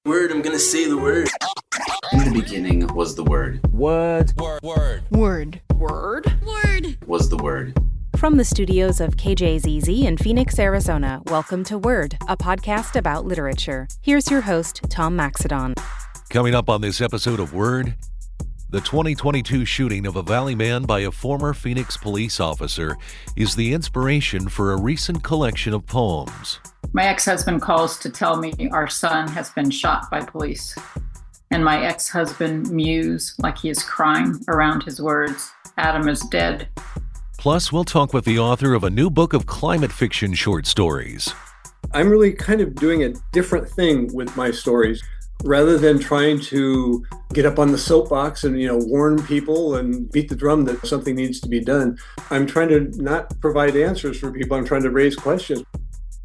Word, I'm gonna say the word. In the beginning was the Word. Word. Was the Word. From the studios of KJZZ in Phoenix, Arizona, welcome to Word, a podcast about literature. Here's your host, Tom Maxedon. Coming up on this episode of Word, the 2022 shooting of a Valley man by a former Phoenix police officer is the inspiration for a recent collection of poems. My ex-husband calls to tell me our son has been shot by police. And my ex-husband mews like he is crying around his words. Adam is dead. Plus, we'll talk with the author of a new book of climate fiction short stories. I'm really kind of doing a different thing with my stories. Rather than trying to get up on the soapbox and, warn people and beat the drum that something needs to be done, I'm trying to not provide answers for people. I'm trying to raise questions.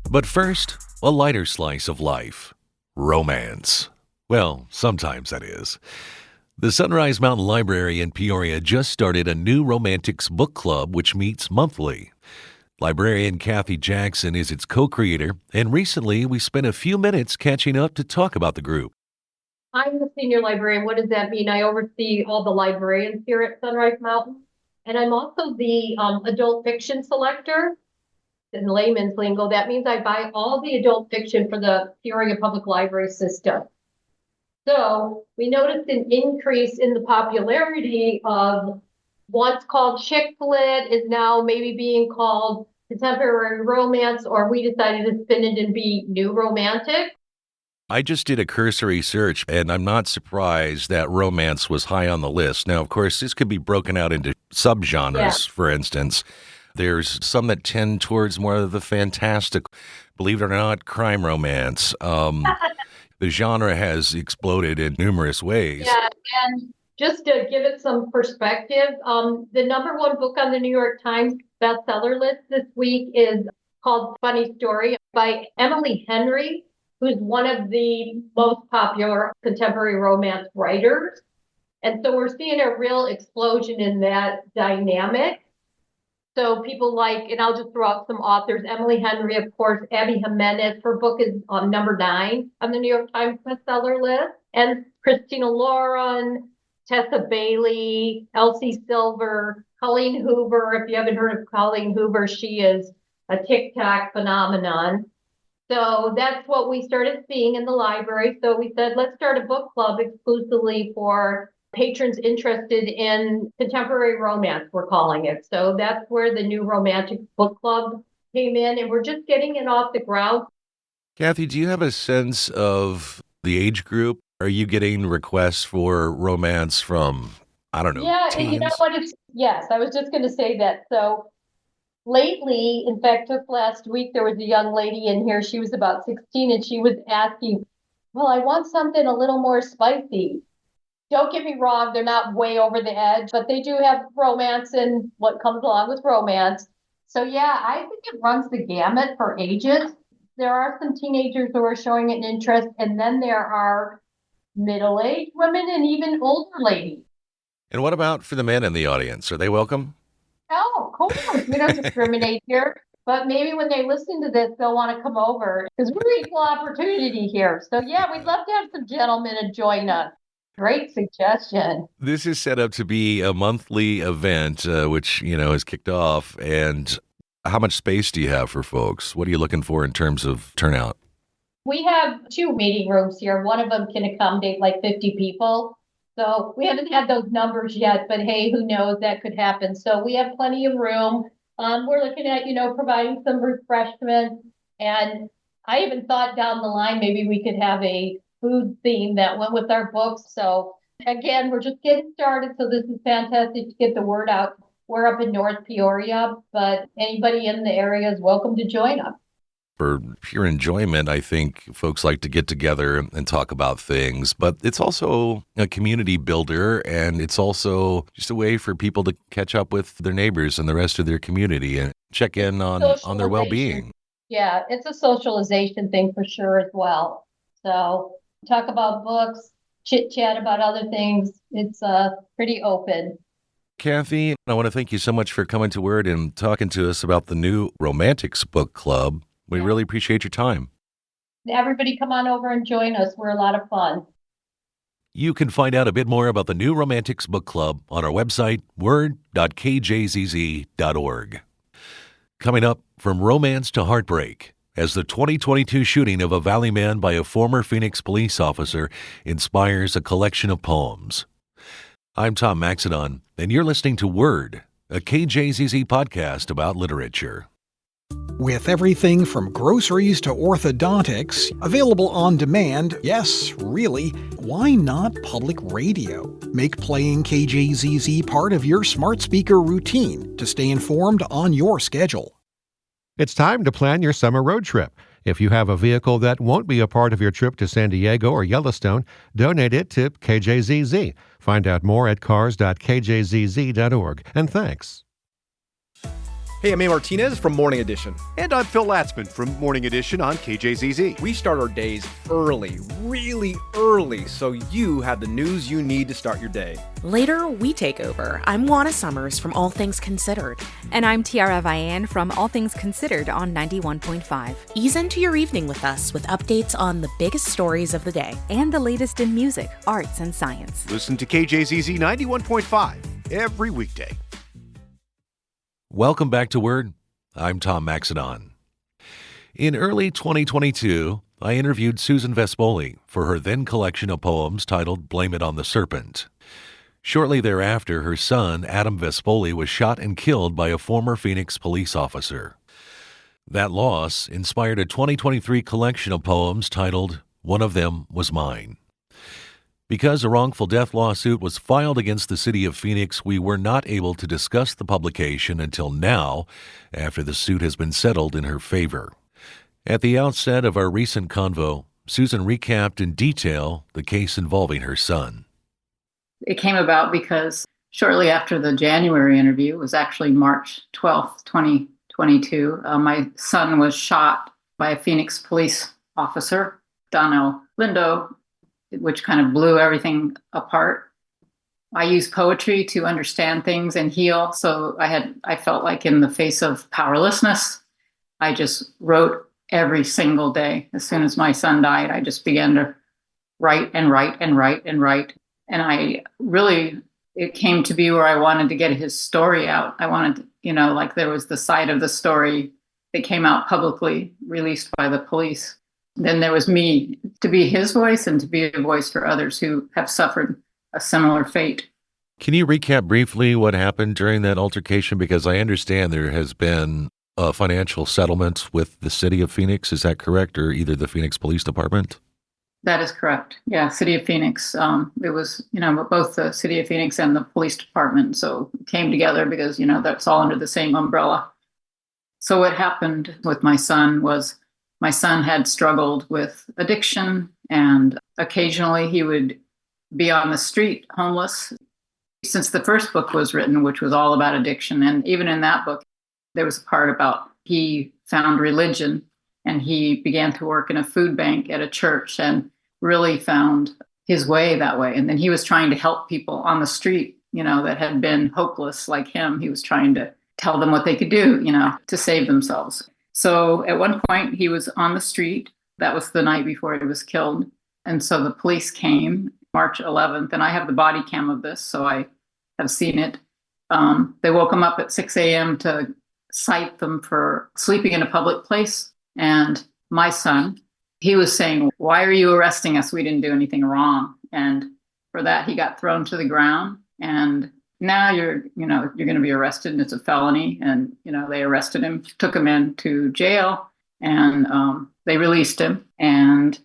But first, a lighter slice of life. Romance. Well, sometimes that is. The Sunrise Mountain Library in Peoria just started a new romantics book club which meets monthly. Librarian Kathy Jackson is its co-creator, and recently we spent a few minutes catching up to talk about the group. I'm the senior librarian. What does that mean? I oversee all the librarians here at Sunrise Mountain. And I'm also the adult fiction selector. In layman's lingo, that means I buy all the adult fiction for the Peoria Public Library system. So we noticed an increase in the popularity of what's called chick lit is now maybe being called contemporary romance, or we decided to spin it and be new romantic. I just did a cursory search, and I'm not surprised that romance was high on the list. Now, of course, this could be broken out into subgenres, for instance. There's some that tend towards more of the fantastic, believe it or not, crime romance. The genre has exploded in numerous ways. Yeah, and just to give it some perspective, the number one book on the New York Times bestseller list this week is called Funny Story by Emily Henry, who's one of the most popular contemporary romance writers. And so we're seeing a real explosion in that dynamic. So people like, and I'll just throw out some authors, Emily Henry, of course, Abby Jimenez, her book is number 9 on the New York Times bestseller list, and Christina Lauren, Tessa Bailey, Elsie Silver, Colleen Hoover. If you haven't heard of Colleen Hoover, she is a TikTok phenomenon. So that's what we started seeing in the library. So we said, let's start a book club exclusively for patrons interested in contemporary romance, we're calling it. So that's where the new romantic book club came in, and we're just getting it off the ground. Kathy, do you have a sense of the age group? Are you getting requests for romance from, I don't know, Yeah, teens? and you know what? Yes, I was just going to say that. So lately, in fact, just last week, there was a young lady in here. She was about 16, and she was asking, well, I want something a little more spicy. Don't get me wrong, they're not way over the edge, but they do have romance and what comes along with romance. So yeah, I think it runs the gamut for ages. There are some teenagers who are showing an interest, and then there are middle-aged women and even older ladies. And what about for the men in the audience? Are they welcome? Oh, of course, we don't discriminate here. But maybe when they listen to this, they'll want to come over because we're equal opportunity here. So yeah, we'd love to have some gentlemen to join us. Great suggestion. This is set up to be a monthly event, which, is kicked off. And how much space do you have for folks? What are you looking for in terms of turnout? We have 2 meeting rooms here. One of them can accommodate like 50 people. So we haven't had those numbers yet, but hey, who knows, that could happen. So we have plenty of room. We're looking at, providing some refreshments. And I even thought down the line, maybe we could have a food theme that went with our books. So again, we're just getting started. So this is fantastic to get the word out. We're up in North Peoria, but anybody in the area is welcome to join us. For pure enjoyment, I think folks like to get together and talk about things, but it's also a community builder, and it's also just a way for people to catch up with their neighbors and the rest of their community and check in on their well-being. Yeah, it's a socialization thing for sure as well. So talk about books, chit-chat about other things. It's pretty open. Kathy, I want to thank you so much for coming to Word and talking to us about the new Romantics Book Club. We really appreciate your time. Everybody come on over and join us. We're a lot of fun. You can find out a bit more about the New Romantics Book Club on our website, word.kjzz.org. Coming up, from romance to heartbreak, as the 2022 shooting of a Valley man by a former Phoenix police officer inspires a collection of poems. I'm Tom Maxidon, and you're listening to Word, a KJZZ podcast about literature. With everything from groceries to orthodontics available on demand, yes, really, why not public radio? Make playing KJZZ part of your smart speaker routine to stay informed on your schedule. It's time to plan your summer road trip. If you have a vehicle that won't be a part of your trip to San Diego or Yellowstone, donate it to KJZZ. Find out more at cars.kjzz.org. And thanks. Hey, I'm A. Martinez from Morning Edition. And I'm Phil Latzman from Morning Edition on KJZZ. We start our days early, really early, so you have the news you need to start your day. Later, we take over. I'm Juana Summers from All Things Considered. And I'm Tiara Vian from All Things Considered on 91.5. Ease into your evening with us with updates on the biggest stories of the day. And the latest in music, arts, and science. Listen to KJZZ 91.5 every weekday. Welcome back to Word. I'm Tom Maxidon. In early 2022, I interviewed Susan Vespoli for her then collection of poems titled Blame It on the Serpent. Shortly thereafter, her son, Adam Vespoli, was shot and killed by a former Phoenix police officer. That loss inspired a 2023 collection of poems titled One of Them Was Mine. Because a wrongful death lawsuit was filed against the city of Phoenix, we were not able to discuss the publication until now, after the suit has been settled in her favor. At the outset of our recent convo, Susan recapped in detail the case involving her son. It came about because shortly after the January interview, it was actually March 12th, 2022, my son was shot by a Phoenix police officer, Donnell Lindo, which kind of blew everything apart. I use poetry to understand things and heal. So I felt like in the face of powerlessness, I just wrote every single day. As soon as my son died, I just began to write and write and write and write. And it came to be where I wanted to get his story out. I wanted, like there was the side of the story that came out publicly, released by the police. Then there was me to be his voice and to be a voice for others who have suffered a similar fate. Can you recap briefly what happened during that altercation? Because I understand there has been a financial settlement with the city of Phoenix. Is that correct? Or either the Phoenix Police Department? That is correct. Yeah, City of Phoenix. It was, both the City of Phoenix and the police department. So it came together because, that's all under the same umbrella. So what happened with my son was my son had struggled with addiction, and occasionally he would be on the street homeless. Since the first book was written, which was all about addiction, and even in that book, there was a part about he found religion and he began to work in a food bank at a church and really found his way that way. And then he was trying to help people on the street, that had been hopeless like him. He was trying to tell them what they could do, to save themselves. So at one point he was on the street. That was the night before he was killed. And so the police came March 11th, and I have the body cam of this, so I have seen it. They woke him up at 6 a.m. to cite them for sleeping in a public place. And my son, he was saying, "Why are you arresting us? We didn't do anything wrong." And for that, he got thrown to the ground. And now you're going to be arrested, and it's a felony. And, they arrested him, took him into jail, and they released him. And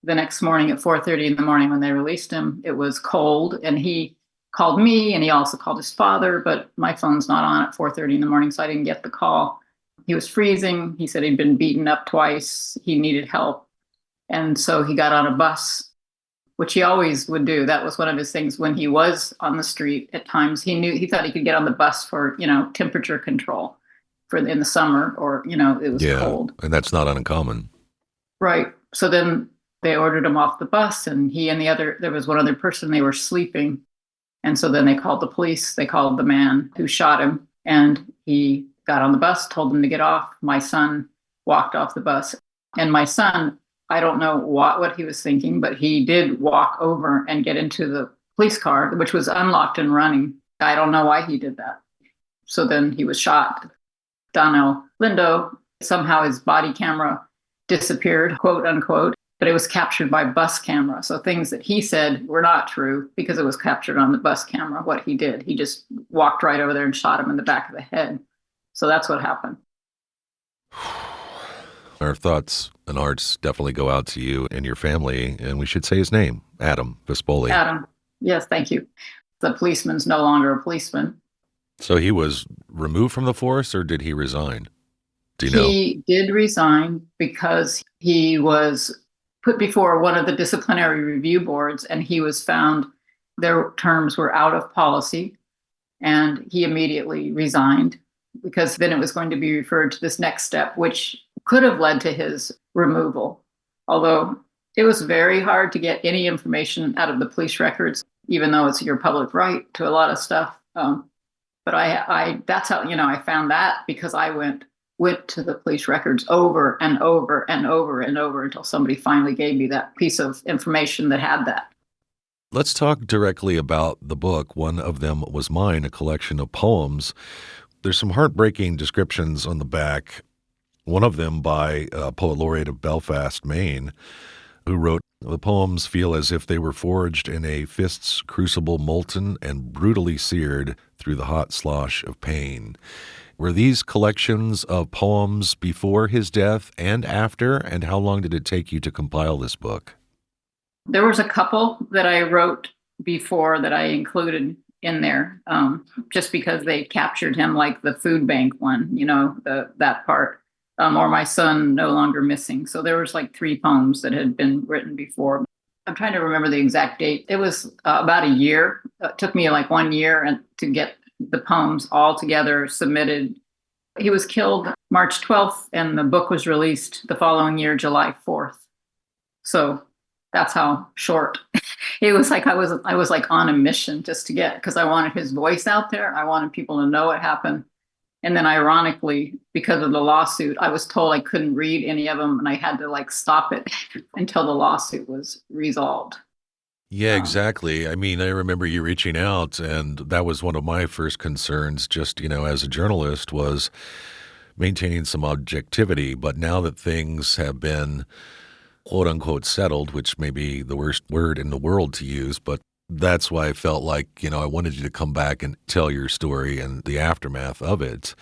the next morning at 4:30 in the morning when they released him, it was cold. And he called me, and he also called his father, but my phone's not on at 4:30 in the morning, so I didn't get the call. He was freezing. He said he'd been beaten up twice. He needed help. And so he got on a bus, which he always would do. That was one of his things when he was on the street. At times he thought he could get on the bus for, temperature control in the summer, or, it was cold. And that's not uncommon. Right. So then they ordered him off the bus, and there was one other person, they were sleeping. And so then they called the police. They called the man who shot him, and he got on the bus, told them to get off. My son walked off the bus, and my son I don't know what he was thinking, but he did walk over and get into the police car, which was unlocked and running. I don't know why he did that. So then he was shot. Donnell Lindo, somehow his body camera disappeared, quote unquote, but it was captured by bus camera. So things that he said were not true because it was captured on the bus camera, what he did. He just walked right over there and shot him in the back of the head. So that's what happened. Our thoughts and hearts definitely go out to you and your family, and we should say his name, Adam Vespoli. Adam, yes, thank you. The policeman's no longer a policeman. So he was removed from the force, or did he resign? Do you know? He did resign because he was put before one of the disciplinary review boards, and he was found their terms were out of policy, and he immediately resigned because then it was going to be referred to this next step, which could have led to his removal. Although it was very hard to get any information out of the police records, even though it's your public right to a lot of stuff. But I that's how, I found that because I went to the police records over and over and over and over until somebody finally gave me that piece of information that had that. Let's talk directly about the book. One of them was mine, a collection of poems. There's some heartbreaking descriptions on the back. One of them by a poet laureate of Belfast, Maine, who wrote, "The poems feel as if they were forged in a fist's crucible, molten and brutally seared through the hot slosh of pain." Were these collections of poems before his death and after? And how long did it take you to compile this book? There was a couple that I wrote before that I included in there, just because they captured him, like the food bank one, that part. Or My Son No Longer Missing. So there was like 3 poems that had been written before. I'm trying to remember the exact date. It was about a year. It took me like 1 year to get the poems all together submitted. He was killed March 12th, and the book was released the following year, July 4th. So that's how short. It was like I was like on a mission just to get, because I wanted his voice out there. I wanted people to know what happened. And then ironically, because of the lawsuit, I was told I couldn't read any of them, and I had to stop it until the lawsuit was resolved. Yeah, exactly. I mean, I remember you reaching out, and that was one of my first concerns, just, as a journalist, was maintaining some objectivity. But now that things have been, quote unquote, settled, which may be the worst word in the world to use, but that's why I felt like, I wanted you to come back and tell your story and the aftermath of it.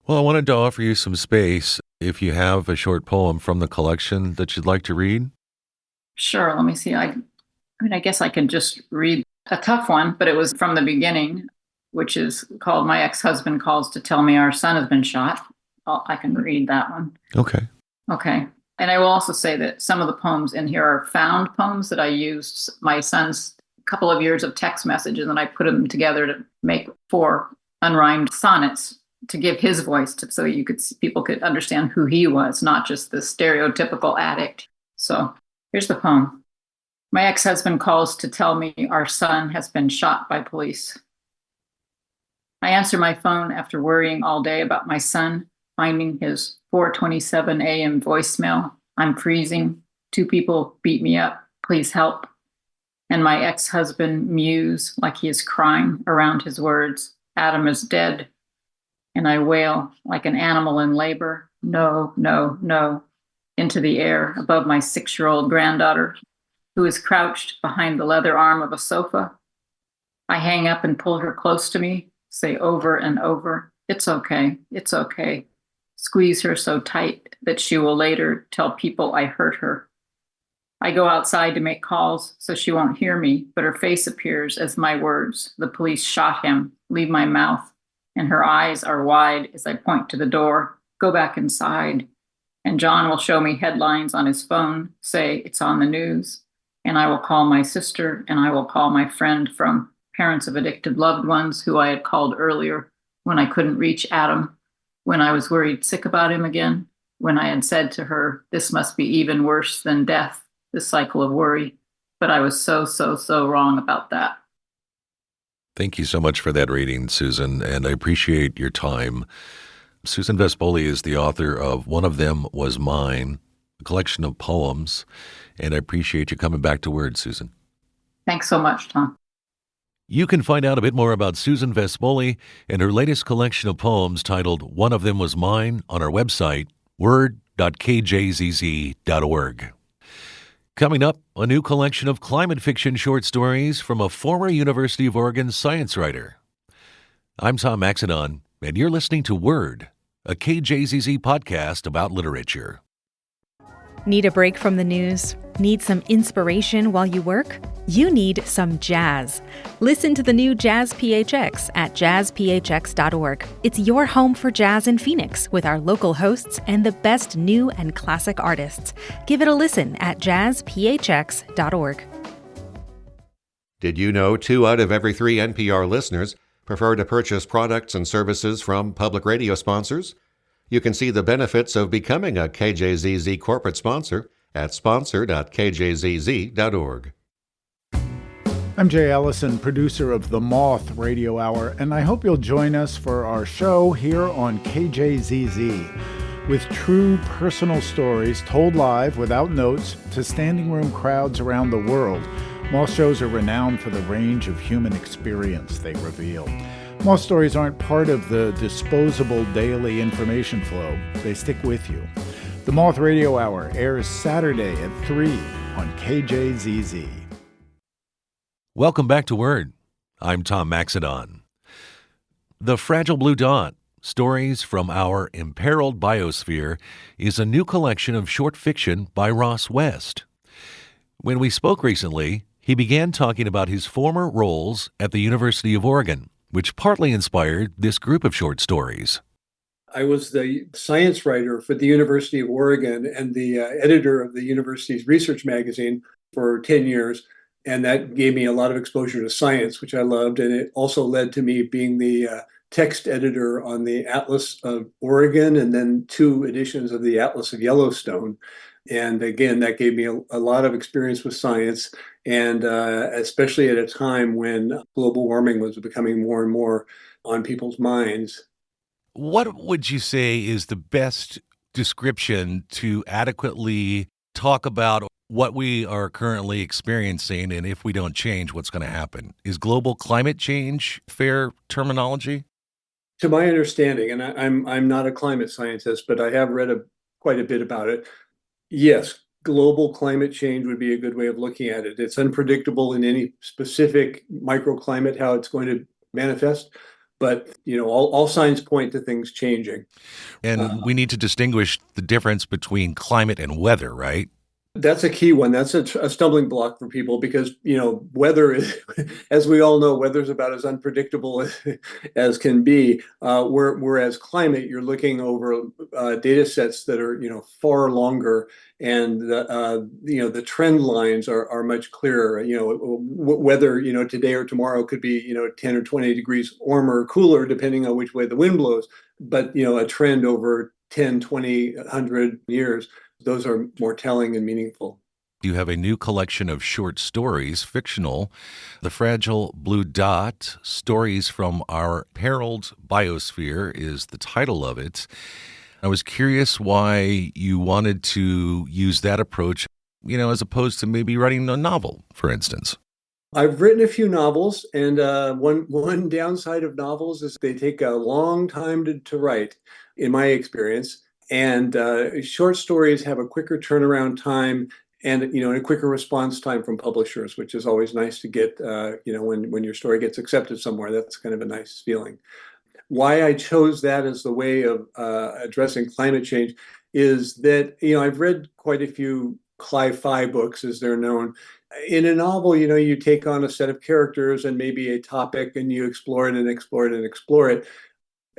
Well, I wanted to offer you some space. If you have a short poem from the collection that you'd like to read. Sure. Let me see. I guess I can just read a tough one, but it was from the beginning, which is called My Ex-Husband Calls to Tell Me Our Son Has Been Shot. I can read that one. Okay. Okay. And I will also say that some of the poems in here are found poems that I used my son's couple of years of text messages, and I put them together to make 4 unrhymed sonnets to give his voice so people could understand who he was, not just the stereotypical addict. So here's the poem. My ex-husband calls to tell me our son has been shot by police. I answer my phone after worrying all day about my son, finding his 4:27 a.m. voicemail. I'm freezing. 2 people beat me up. Please help. And my ex-husband mews like he is crying around his words. Adam is dead. And I wail like an animal in labor. No, no, no. Into the air above my 6-year-old granddaughter, who is crouched behind the leather arm of a sofa. I hang up and pull her close to me, say over and over, it's okay, it's okay. Squeeze her so tight that she will later tell people I hurt her. I go outside to make calls so she won't hear me, but her face appears as my words, the police shot him, leave my mouth, and her eyes are wide as I point to the door, go back inside. And John will show me headlines on his phone, say it's on the news, and I will call my sister, and I will call my friend from Parents of Addicted Loved Ones, who I had called earlier when I couldn't reach Adam, when I was worried sick about him again, when I had said to her, this must be even worse than death, this cycle of worry. But I was so wrong about that. Thank you so much for that reading, Susan, and I appreciate your time. Susan Vespoli is the author of One of Them Was Mine, a collection of poems, and I appreciate you coming back to Word, Susan. Thanks so much, Tom. You can find out a bit more about Susan Vespoli and her latest collection of poems titled One of Them Was Mine on our website, word.kjzz.org. Coming up, a new collection of climate fiction short stories from a former University of Oregon science writer. I'm Tom Maxidon, and you're listening to Word, a KJZZ podcast about literature. Need a break from the news? Need some inspiration while you work? You need some jazz. Listen to the new Jazz PHX at jazzphx.org. It's your home for jazz in Phoenix with our local hosts and the best new and classic artists. Give it a listen at jazzphx.org. Did you know 2 out of every 3 NPR listeners prefer to purchase products and services from public radio sponsors? You can see the benefits of becoming a KJZZ corporate sponsor at sponsor.kjzz.org. I'm Jay Ellison, producer of The Moth Radio Hour, and I hope you'll join us for our show here on KJZZ. With true personal stories told live without notes to standing room crowds around the world, Moth shows are renowned for the range of human experience they reveal. Moth stories aren't part of the disposable daily information flow. They stick with you. The Moth Radio Hour airs Saturday at 3 on KJZZ. Welcome back to Word. I'm Tom Maxidon. The Fragile Blue Dot, Stories from Our Imperiled Biosphere, is a new collection of short fiction by Ross West. When we spoke recently, he began talking about his former roles at the University of Oregon, which partly inspired this group of short stories. I was the science writer for the University of Oregon and the editor of the university's research magazine for 10 years. And that gave me a lot of exposure to science, which I loved. And it also led to me being the text editor on the Atlas of Oregon and then 2 editions of the Atlas of Yellowstone. And again, that gave me a lot of experience with science, and especially at a time when global warming was becoming more and more on people's minds. What would you say is the best description to adequately talk about what we are currently experiencing, and if we don't change, what's going to happen? Is global climate change fair terminology? To my understanding, and I'm not a climate scientist, but I have read quite a bit about it. Yes, global climate change would be a good way of looking at it. It's unpredictable in any specific microclimate how it's going to manifest, but all signs point to things changing. And we need to distinguish the difference between climate and weather, right? That's a key one. That's a stumbling block for people because, weather is, as we all know, weather's about as unpredictable as can be. Whereas climate, you're looking over data sets that are, far longer, and the trend lines are much clearer. Whether, today or tomorrow could be, 10 or 20 degrees warmer or cooler, depending on which way the wind blows. But, a trend over 10, 20, 100 years, those are more telling and meaningful. You have a new collection of short stories, fictional, The Fragile Blue Dot, Stories from Our Imperiled Biosphere is the title of it. I was curious why you wanted to use that approach, as opposed to maybe writing a novel, for instance. I've written a few novels, and one downside of novels is they take a long time to write, in my experience. And short stories have a quicker turnaround time and, a quicker response time from publishers, which is always nice to get, when your story gets accepted somewhere. That's kind of a nice feeling. Why I chose that as the way of addressing climate change is that, I've read quite a few Cli-Fi books, as they're known. In a novel, you take on a set of characters and maybe a topic, and you explore it and explore it and explore it.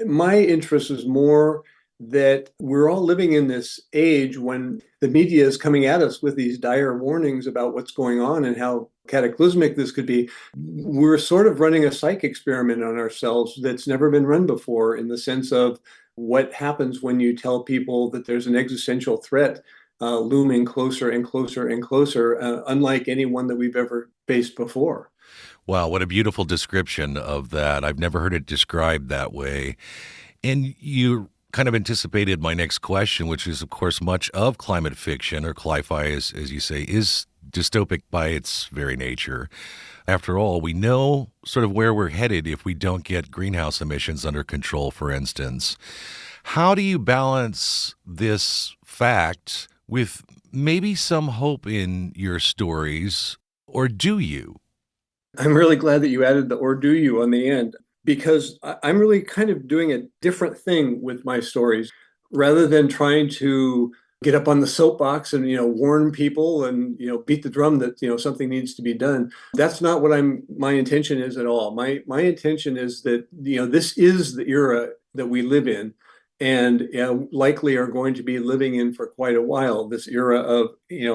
My interest is more that we're all living in this age when the media is coming at us with these dire warnings about what's going on and how cataclysmic this could be. We're sort of running a psych experiment on ourselves that's never been run before, in the sense of what happens when you tell people that there's an existential threat looming closer and closer and closer, unlike any one that we've ever faced before. Wow, what a beautiful description of that. I've never heard it described that way. And you kind of anticipated my next question, which is, of course, much of climate fiction, or Cli-Fi, as you say, is dystopic by its very nature. After all, we know sort of where we're headed if we don't get greenhouse emissions under control, for instance. How do you balance this fact with maybe some hope in your stories, or do you? I'm really glad that you added the "or do you" on the end, because I'm really kind of doing a different thing with my stories. Rather than trying to get up on the soapbox and, warn people and, beat the drum that, something needs to be done. That's not what my intention is at all. My intention is that, this is the era that we live in, and likely are going to be living in for quite a while. This era of,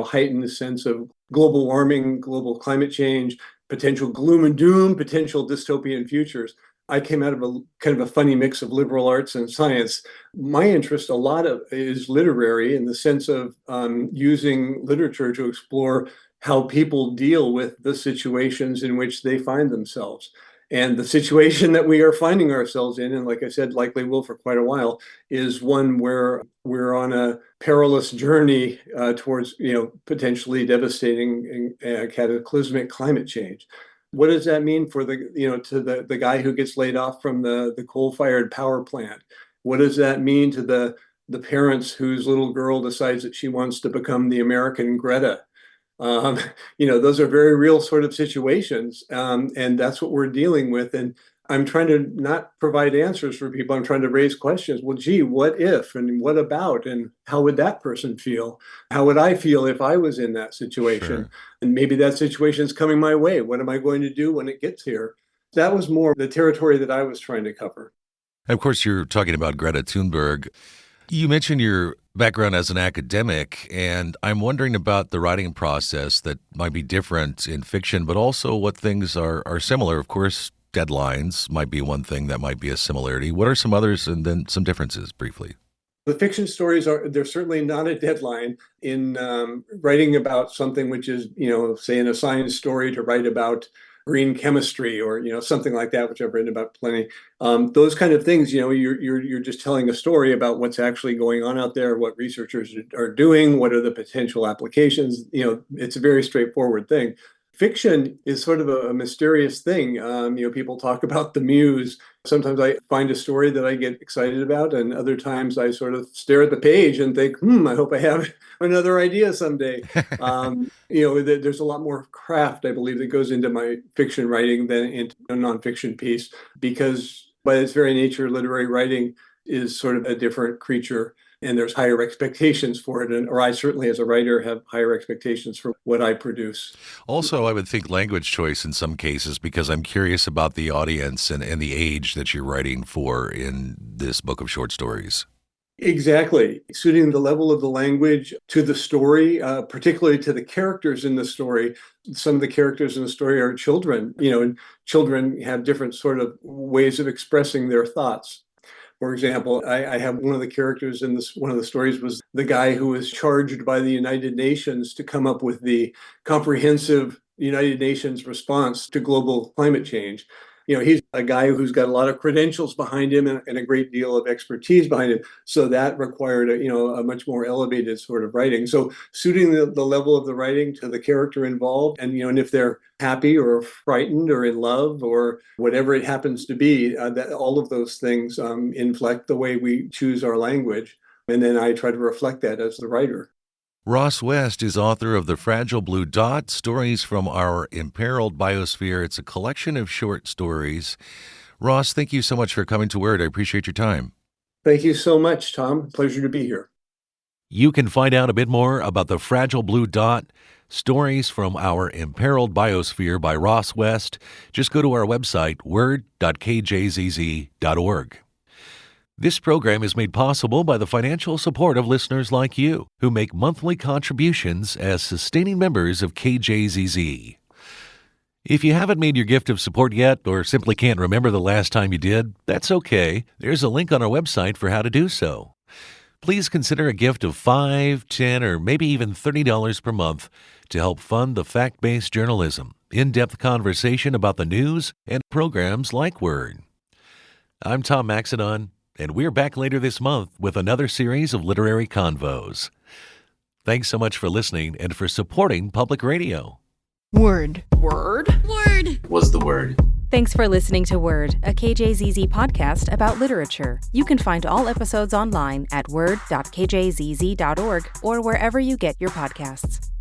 heightened sense of global warming, global climate change, potential gloom and doom, potential dystopian futures. I came out of a kind of a funny mix of liberal arts and science. My interest a lot of is literary, in the sense of using literature to explore how people deal with the situations in which they find themselves. And the situation that we are finding ourselves in, and like I said, likely will for quite a while, is one where we're on a perilous journey towards, potentially devastating and cataclysmic climate change. What does that mean for the guy who gets laid off from the coal-fired power plant? What does that mean to the parents whose little girl decides that she wants to become the American Greta? Those are very real sort of situations, and that's what we're dealing with. And I'm trying to not provide answers for people. I'm trying to raise questions. Well, gee, what if, and what about, and how would that person feel? How would I feel if I was in that situation? Sure. And maybe that situation is coming my way. What am I going to do when it gets here? That was more the territory that I was trying to cover. And of course, you're talking about Greta Thunberg. You mentioned your background as an academic, and I'm wondering about the writing process that might be different in fiction, but also what things are similar. Of course, deadlines might be one thing that might be a similarity. What are some others, and then some differences briefly? The fiction stories they're certainly not a deadline. In writing about something which is, say in a science story, to write about green chemistry or, something like that, which I've written about plenty. Those kind of things, you're just telling a story about what's actually going on out there, what researchers are doing, what are the potential applications. It's a very straightforward thing. Fiction is sort of a mysterious thing. People talk about the muse. Sometimes I find a story that I get excited about, and other times I sort of stare at the page and think, I hope I have another idea someday. There's a lot more craft, I believe, that goes into my fiction writing than into a nonfiction piece, because by its very nature, literary writing is sort of a different creature, and there's higher expectations for it. Or I certainly, as a writer, have higher expectations for what I produce. Also, I would think language choice in some cases, because I'm curious about the audience and the age that you're writing for in this book of short stories. Exactly. Suiting the level of the language to the story, particularly to the characters in the story. Some of the characters in the story are children, and children have different sort of ways of expressing their thoughts. For example, I have one of the characters in one of the stories was the guy who was charged by the United Nations to come up with the comprehensive United Nations response to global climate change. He's a guy who's got a lot of credentials behind him and a great deal of expertise behind him. So that required a much more elevated sort of writing. So suiting the level of the writing to the character involved, and if they're happy or frightened or in love or whatever it happens to be, that all of those things inflect the way we choose our language. And then I try to reflect that as the writer. Ross West is author of The Fragile Blue Dot, Stories from Our Imperiled Biosphere. It's a collection of short stories. Ross, thank you so much for coming to Word. I appreciate your time. Thank you so much, Tom. Pleasure to be here. You can find out a bit more about The Fragile Blue Dot, Stories from Our Imperiled Biosphere by Ross West. Just go to our website, word.kjzz.org. This program is made possible by the financial support of listeners like you who make monthly contributions as sustaining members of KJZZ. If you haven't made your gift of support yet, or simply can't remember the last time you did, that's okay. There's a link on our website for how to do so. Please consider a gift of $5, $10, or maybe even $30 per month to help fund the fact-based journalism, in-depth conversation about the news, and programs like Word. I'm Tom Maxedon, and we're back later this month with another series of literary convos. Thanks so much for listening and for supporting public radio. Word. Word? Word was the word. Thanks for listening to Word, a KJZZ podcast about literature. You can find all episodes online at word.kjzz.org or wherever you get your podcasts.